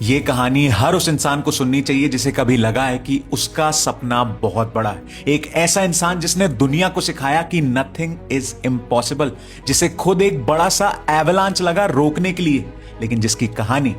ये कहानी हर उस इंसान को सुननी चाहिए जिसे कभी लगा है कि उसका सपना बहुत बड़ा है। एक ऐसा इंसान जिसने दुनिया को सिखाया कि नथिंग इज इम्पॉसिबल, जिसे खुद एक बड़ा सा एवलांच लगा रोकने के लिए, लेकिन जिसकी कहानी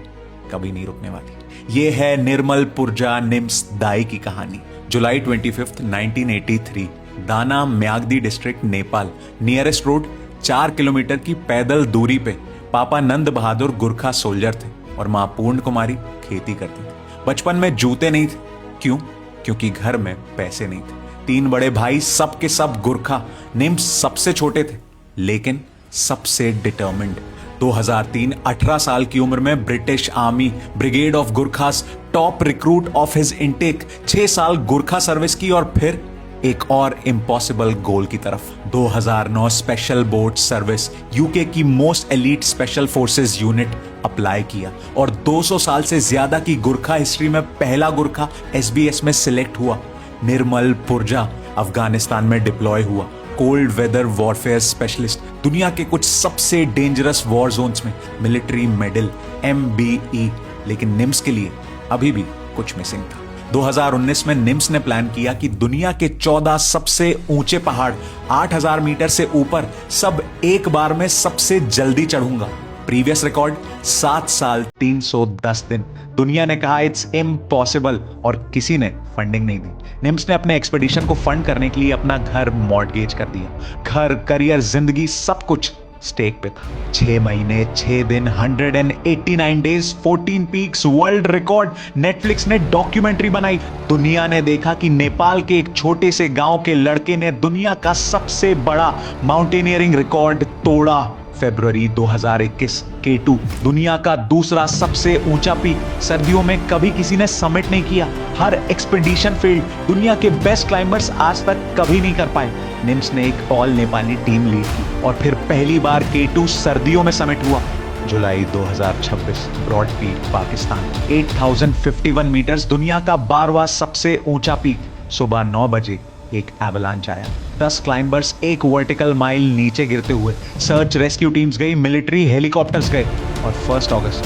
कभी नहीं रुकने वाली। ये है निर्मल पुरजा निम्स दाई की कहानी। जुलाई 25, 1983, Dana Myagdi district, Nepal. Nearest road 4 kilometre की पैदल दूरी पे पापा नंद बहादुर गुरखा सोल्जर थे और मां पूर्ण कुमारी खेती करती थी। बचपन में जूते नहीं थे। क्यों? क्योंकि घर में पैसे नहीं थे। 3 बड़े भाई, सब के सब गुरखा। निम्स सबसे छोटे थे लेकिन सबसे डिटर्मिन्ड। 2003, 18 साल की उम्र में British army brigade of गुरखास top recruit of his intake. 6 साल गुरखा सर्विस की और फिर एक और इम्पॉसिबल गोल की तरफ। 2009 स्पेशल बोट सर्विस, यूके की most elite special forces unit apply किया और 200 साल से ज्यादा की गुरखा हिस्ट्री में पहला गुरखा एसबीएस में सिलेक्ट हुआ। निर्मल पुरजा अफगानिस्तान में डिप्लॉय हुआ, कोल्ड वेदर वॉरफेयर स्पेशलिस्ट। दुनिया के कुछ सबसे डेंजरस वॉर जोन्स में मिलिट्री मेडल MBE। लेकिन निम्स के लिए अभी भी कुछ मिसिंग था। 2019 में निम्स ने प्लान किया कि दुनिया के 14 सबसे ऊंचे पहाड़ 8000 मीटर से ऊपर सब एक बार में सबसे जल्दी चढ़ूंगा। प्रीवियस रिकॉर्ड 7 साल 310 दिन। दुनिया ने कहा इट्स इम्पॉसिबल और किसी ने फंडिंग नहीं दी। निम्स ने अपने एक्सपेडिशन को फंड करने के लिए अपना घर मॉर्टगेज कर दिया। घर, करियर, जिंदगी, सब कुछ स्टेक पे था। 6 महीने, 6 दिन, 189 days, 14 peaks, world record. Netflix ने डॉक्यूमेंट्री बनाई। दुनिया ने देखा कि नेपाल के एक छोटे से गांव के लड़के ने दुनिया का सबसे बड़ा माउंटेनियरिंग रिकॉर्ड तोड़ा। फरवरी 2021, K2 दुनिया का दूसरा सबसे ऊंचा पीक। सर्दियों में कभी किसी ने समिट नहीं किया। हर एक्सपेडिशन फेल्ड। दुनिया के बेस्ट क्लाइंबर्स आज तक कभी नहीं कर पाए। निम्स ने एक ऑल नेपाली टीम लीड की और फिर पहली बार K2 सर्दियों में समिट हुआ। जुलाई 2026, ब्रॉड पीक, पाकिस्तान। 8051 मीटर्स, दुनिया का 12वां सबसे ऊंचा पीक। सुबह 9 बजे एक एवलांच आया। 10 क्लाइंबर्स एक वर्टिकल माइल नीचे गिरते हुए। सर्च रेस्क्यू टीम्स गई, मिलिट्री हेलीकॉप्टर्स गए और 1 अगस्त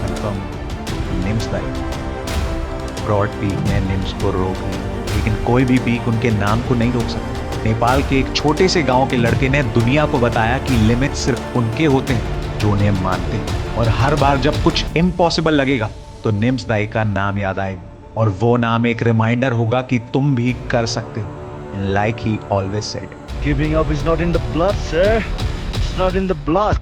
कंफर्म, निम्स दाई। ब्रॉड पीक ने निम्स को रोक लिया, लेकिन कोई भी पीक उनके नाम को नहीं रोक सकता। नेपाल के एक छोटे से गांव के लड़के ने दुनिया को बताया कि लिमिट सिर्फ उनके होते हैं जो उन्हें मानते हैं। और हर बार जब कुछ इम्पॉसिबल लगेगा तो निम्स दाई का नाम याद आएगा और वो नाम एक रिमाइंडर होगा कि तुम भी कर सकते हो। Like he always said, giving up is not in the blood, sir. It's not in the blood.